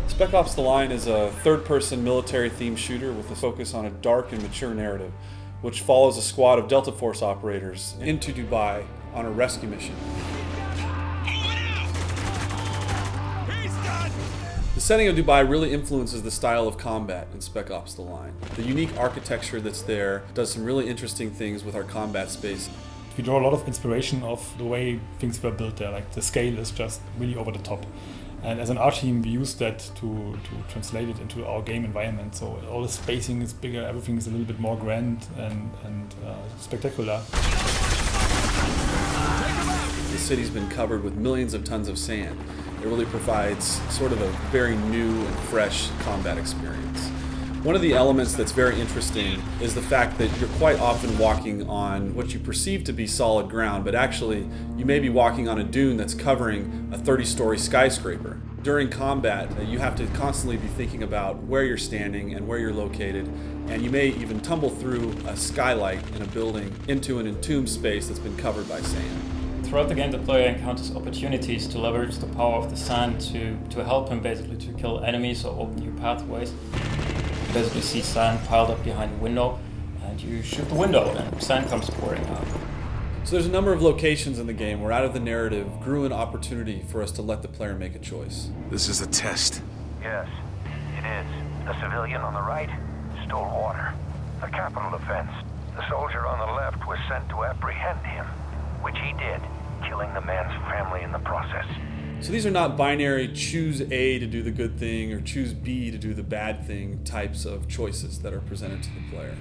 Spec Ops The Line is a third-person military-themed shooter with a focus on a dark and mature narrative, which follows a squad of Delta Force operators into Dubai on a rescue mission. The setting of Dubai really influences the style of combat in Spec Ops The Line. The unique architecture that's there does some really interesting things with our combat space. We draw a lot of inspiration of the way things were built there, like the scale is just really over the top. And as an art team, we use that to translate it into our game environment. So all the spacing is bigger, everything is a little bit more grand and spectacular. The city's been covered with millions of tons of sand. It really provides sort of a very new and fresh combat experience. One of the elements that's very interesting is the fact that you're quite often walking on what you perceive to be solid ground, but actually you may be walking on a dune that's covering a 30-story skyscraper. During combat, you have to constantly be thinking about where you're standing and where you're located, and you may even tumble through a skylight in a building into an entombed space that's been covered by sand. Throughout the game, the player encounters opportunities to leverage the power of the sand to help him basically to kill enemies or open new pathways. You basically see sand piled up behind a window, and you shoot the window, and sand comes pouring out. So there's a number of locations in the game where out of the narrative grew an opportunity for us to let the player make a choice. This is a test. Yes, it is. The civilian on the right stole water. A capital offense. The soldier on the left was sent to apprehend him, which he did, killing the man's family in the process. So these are not binary choose A to do the good thing or choose B to do the bad thing types of choices that are presented to the player.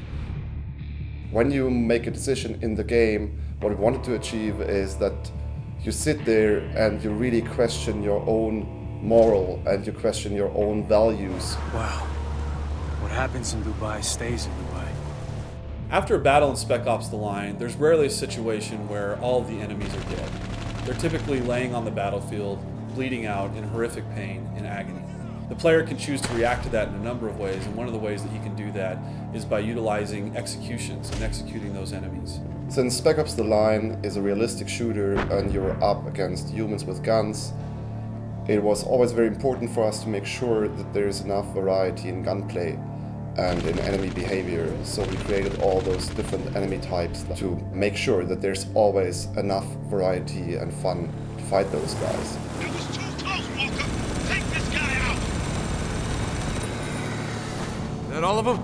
When you make a decision in the game, what we wanted to achieve is that you sit there and you really question your own moral and you question your own values. Wow. What happens in Dubai stays in Dubai. After a battle in Spec Ops The Line, there's rarely a situation where all of the enemies are dead. They're typically laying on the battlefield, bleeding out in horrific pain and agony. The player can choose to react to that in a number of ways, and one of the ways that he can do that is by utilizing executions and executing those enemies. Since Spec Ops The Line is a realistic shooter and you're up against humans with guns, it was always very important for us to make sure that there is enough variety in gunplay and in enemy behavior. So we created all those different enemy types to make sure that there's always enough variety and fun to fight those guys. It was too close, Walker! Take this guy out! Is that all of them?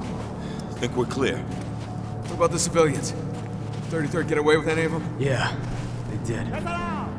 I think we're clear. What about the civilians? 33rd get away with any of them? Yeah, they did.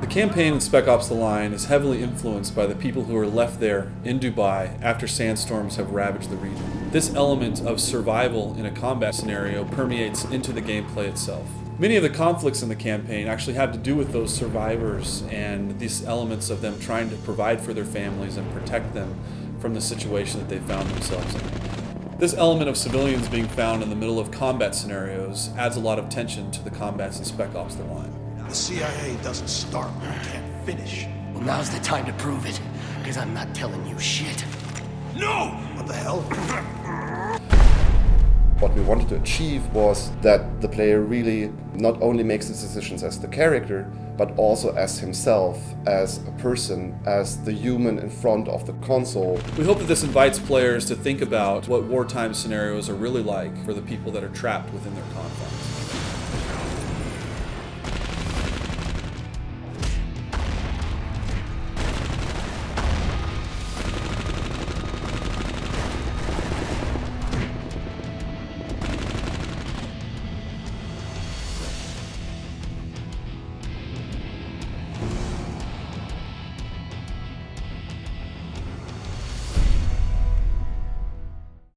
The campaign in Spec Ops The Line is heavily influenced by the people who are left there in Dubai after sandstorms have ravaged the region. This element of survival in a combat scenario permeates into the gameplay itself. Many of the conflicts in the campaign actually have to do with those survivors and these elements of them trying to provide for their families and protect them from the situation that they found themselves in. This element of civilians being found in the middle of combat scenarios adds a lot of tension to the combats in Spec Ops The Line. The CIA doesn't start when you can't finish. Well, now's the time to prove it, because I'm not telling you shit. No! What the hell? What we wanted to achieve was that the player really not only makes his decisions as the character, but also as himself, as a person, as the human in front of the console. We hope that this invites players to think about what wartime scenarios are really like for the people that are trapped within their confines.